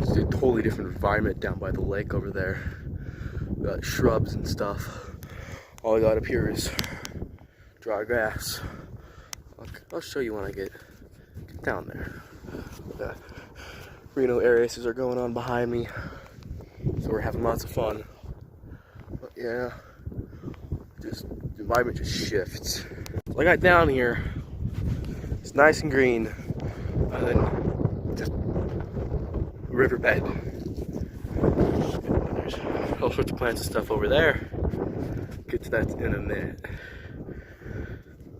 It's a totally different environment down by the lake over there. We got shrubs and stuff. All I got up here is dry grass. I'll show you when I get down there. The Reno air races are going on behind me, so we're having lots of fun. But yeah, just the environment just shifts. So I got down here, it's nice and green, and then just riverbed. And there's all sorts of plants and stuff over there. Get to that in a minute.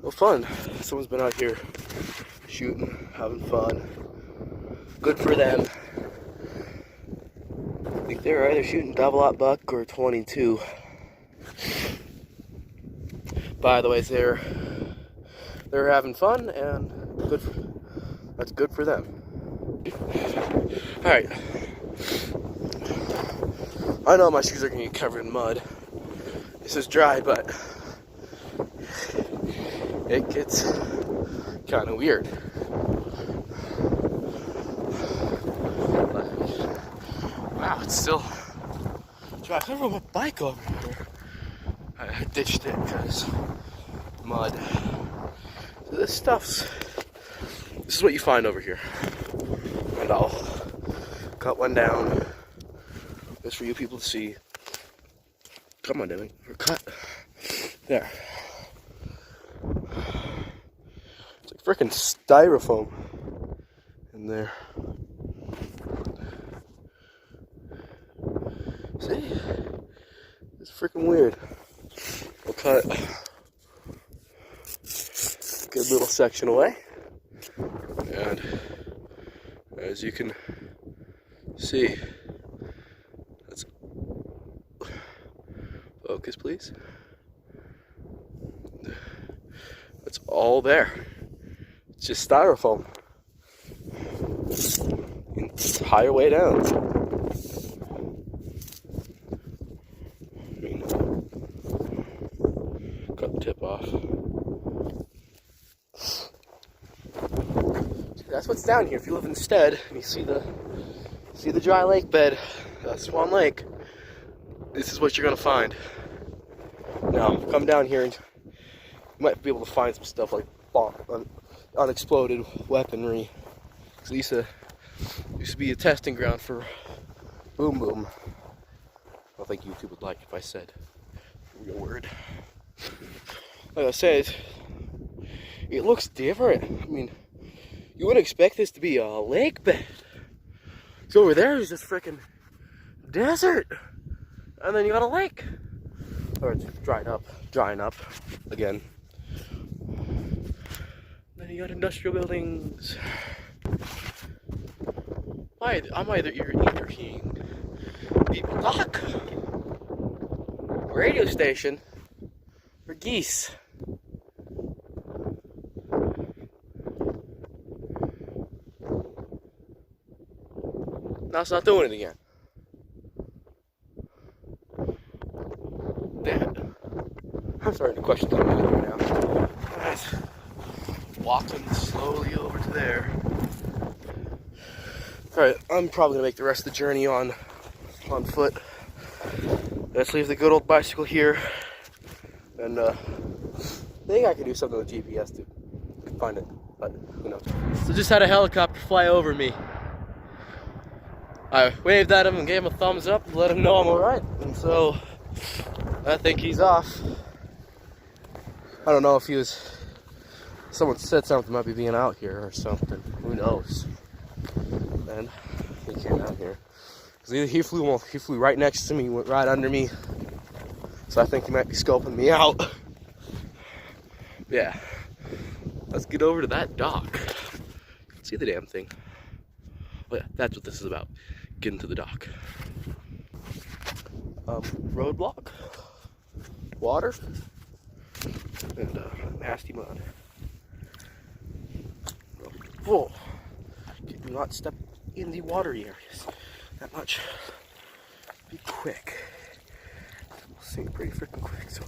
Well, fun. Someone's been out here shooting, having fun. Good for them. I think they're either shooting double-aught buck or 22. By the way, they're having fun, and that's good for them. All right. I know my shoes are gonna get covered in mud. This is dry, but it gets kind of weird. Wow, it's still dry. I rode my bike over here. I ditched it because mud. So this is what you find over here. And I'll cut one down just for you people to see. Come on, Demi. Or cut. There. It's like freaking styrofoam in there. See? It's freaking weird. We'll cut a good little section away. And as you can see, that's focus, please. That's all there. It's just styrofoam. Entire way down. Cut the tip off. So that's what's down here. If you live instead and you see the dry lake bed, Swan Lake, this is what you're gonna find. Now, come down here and you might be able to find some stuff like unexploded weaponry. It used to be a testing ground for Boom Boom. I don't think YouTube would like if I said a real word. Like I said, it looks different. I mean, you wouldn't expect this to be a lake bed. So over there is just freaking desert, and then you got a lake, or it's drying up again. Then you got industrial buildings. I'm either hearing people talk, radio station, or geese. Now it's not doing it again. Damn it. I'm starting to question something right now. Guys, walking slowly over to there. Alright, I'm probably gonna make the rest of the journey on foot. Let's leave the good old bicycle here. And I think I can do something with GPS to find it, but who knows. So just had a helicopter fly over me. I waved at him and gave him a thumbs up and let him know I'm alright. And so I think he's off. I don't know if he was, someone said something about me being out here or something. Who knows? And he came out here. Because he flew right next to me, went right under me. So I think he might be scoping me out. Yeah. Let's get over to that dock. See the damn thing. Oh yeah, that's what this is about. Getting to the dock. Roadblock, water, and nasty mud. Whoa! Do not step in the watery areas that much. Be quick. We'll sink pretty freaking quick. So.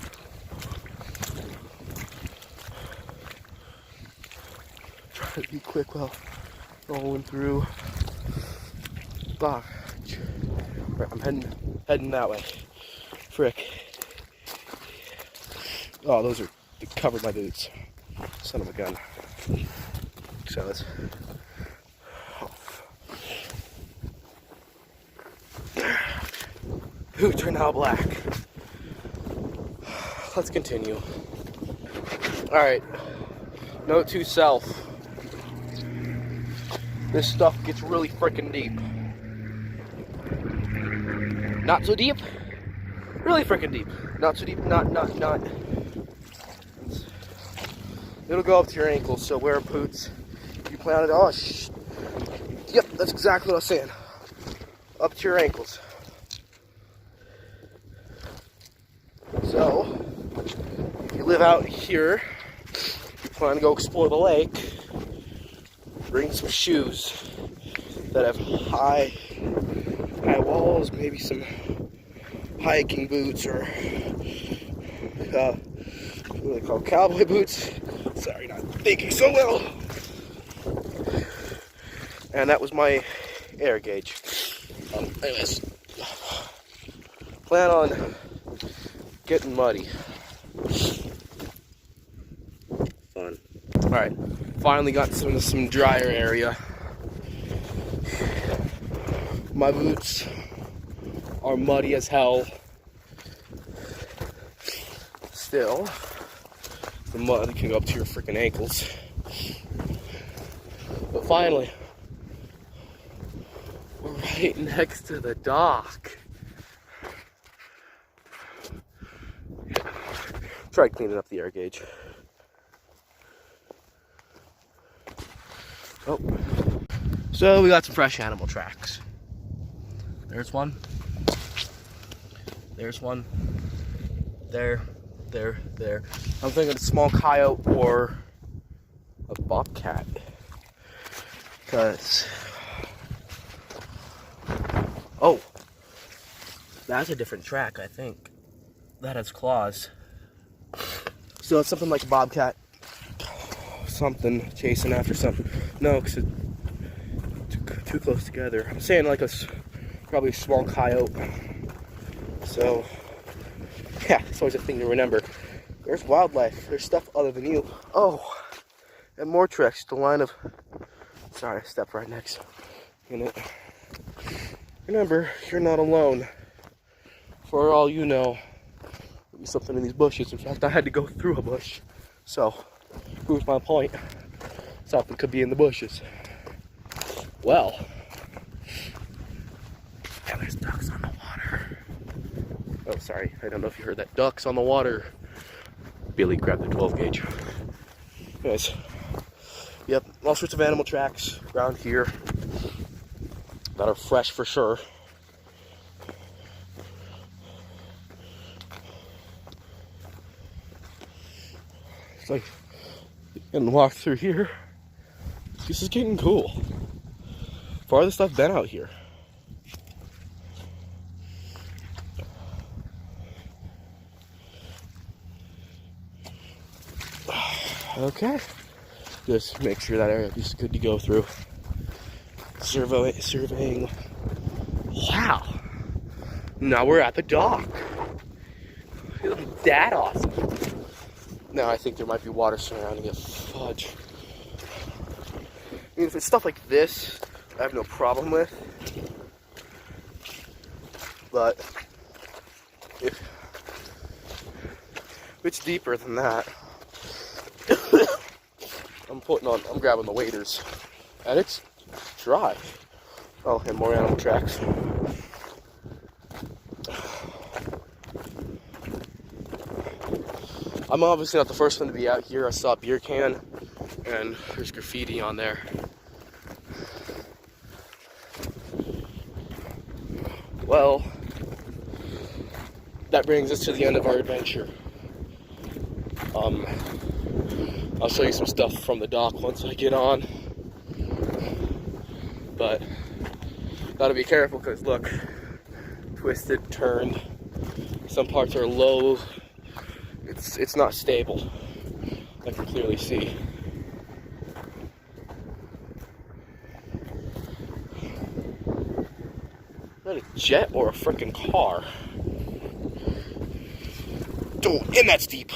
Try to be quick while rolling through. Fuck. Right, I'm heading that way. Frick. Oh, those are covered my boots. Son of a gun. So let's. Boots are now black. Let's continue. Alright. Note to self. This stuff gets really freaking deep. Not so deep. Really freaking deep. Not so deep. Not. It'll go up to your ankles, so wear boots. You plan it. Oh, yep, that's exactly what I was saying. Up to your ankles. So, if you live out here, you plan to go explore the lake, bring some shoes that have high walls, maybe some hiking boots or what do they call cowboy boots? Sorry, not thinking so well. And that was my air gauge. Anyways, plan on getting muddy. Fun. Alright, finally got into some drier area. My boots are muddy as hell. Still, the mud can go up to your freaking ankles. But finally, we're right next to the dock. Try cleaning up the air gauge. Oh. So we got some fresh animal tracks. There's one. There's one. There. I'm thinking a small coyote or a bobcat. Because, oh, that's a different track, I think. That has claws. So it's something like a bobcat. Something chasing after something. No, because it's too close together. I'm saying like probably a small coyote. So, yeah, it's always a thing to remember. There's wildlife. There's stuff other than you. Oh, and more tracks. The line of... Sorry, I stepped right next to it. Remember, you're not alone. For all you know, there'll be something in these bushes. In fact, I had to go through a bush. So, proves my point. Something could be in the bushes. Well, and there's ducks on the water. Oh, sorry. I don't know if you heard that. Ducks on the water. Billy grabbed the 12 gauge. Anyways. Yep, all sorts of animal tracks around here that are fresh for sure. It's like getting walk through here. This is getting cool. Farthest I've been out here. Okay. Just make sure that area is good to go through. Surveying. Wow. Now we're at the dock. Isn't that awesome? Now I think there might be water surrounding it. Fudge. I mean, if it's stuff like this, I have no problem with. But if it's deeper than that, I'm grabbing the waders, and it's dry. Oh, and more animal tracks. I'm obviously not the first one to be out here. I saw a beer can, and there's graffiti on there. Well, that brings us to the end of our adventure. I'll show you some stuff from the dock once I get on. But gotta be careful because look, twisted, turned. Some parts are low. It's not stable. I can clearly see. that a jet or a freaking car? Oh, and that's deep.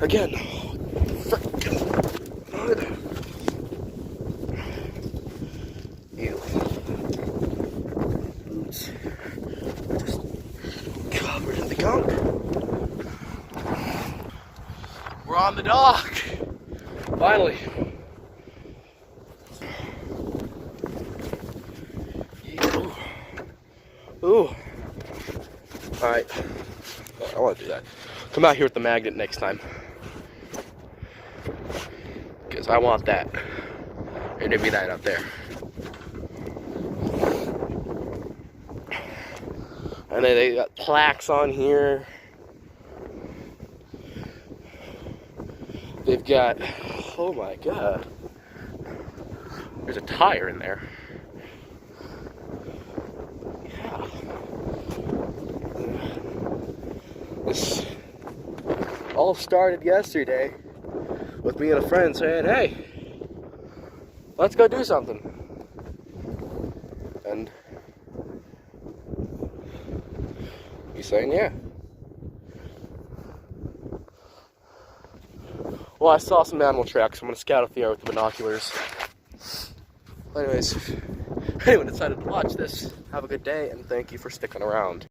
Again. Freaking mud. Ew. Boots. Just covered in the gunk. We're on the dock. Finally. Ooh. Alright. I want to do that. Come out here with the magnet next time. Because I want that. And there'd be that up there. And then they got plaques on here. They've got, oh my god. There's a tire in there. Yeah. This all started yesterday with me and a friend saying, hey, let's go do something. And he's saying, yeah. Well, I saw some animal tracks, so I'm going to scout up the air with the binoculars. Anyways, if anyone decided to watch this, have a good day, and thank you for sticking around.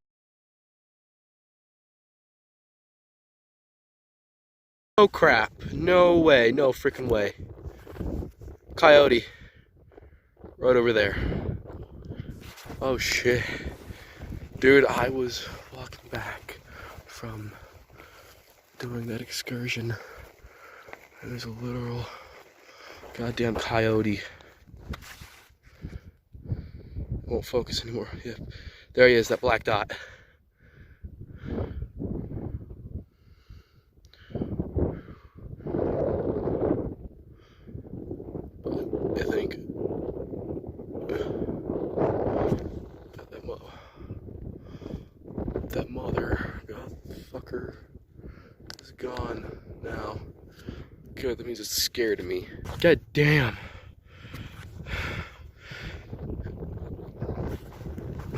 Oh crap, no way, no freaking way. Coyote, right over there. Oh shit. Dude, I was walking back from doing that excursion. And there's a literal goddamn coyote. Won't focus anymore. Yeah, there he is, that black dot. But I think that mother fucker is gone now. Good, that means it's scared of me. God damn.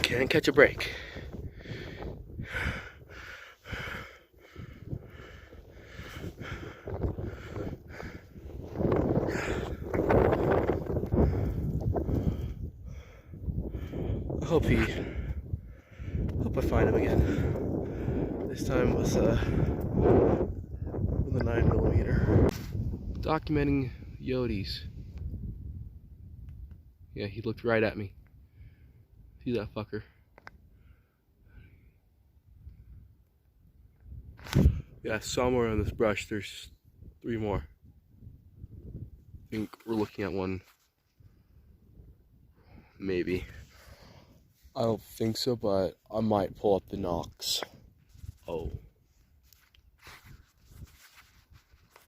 Can't catch a break. I hope I find him again. This time with a 9mm. Documenting Yotes. Yeah, he looked right at me. See that fucker? Yeah, somewhere on this brush there's 3 more. I think we're looking at one. Maybe. I don't think so, but I might pull up the Knox. Oh.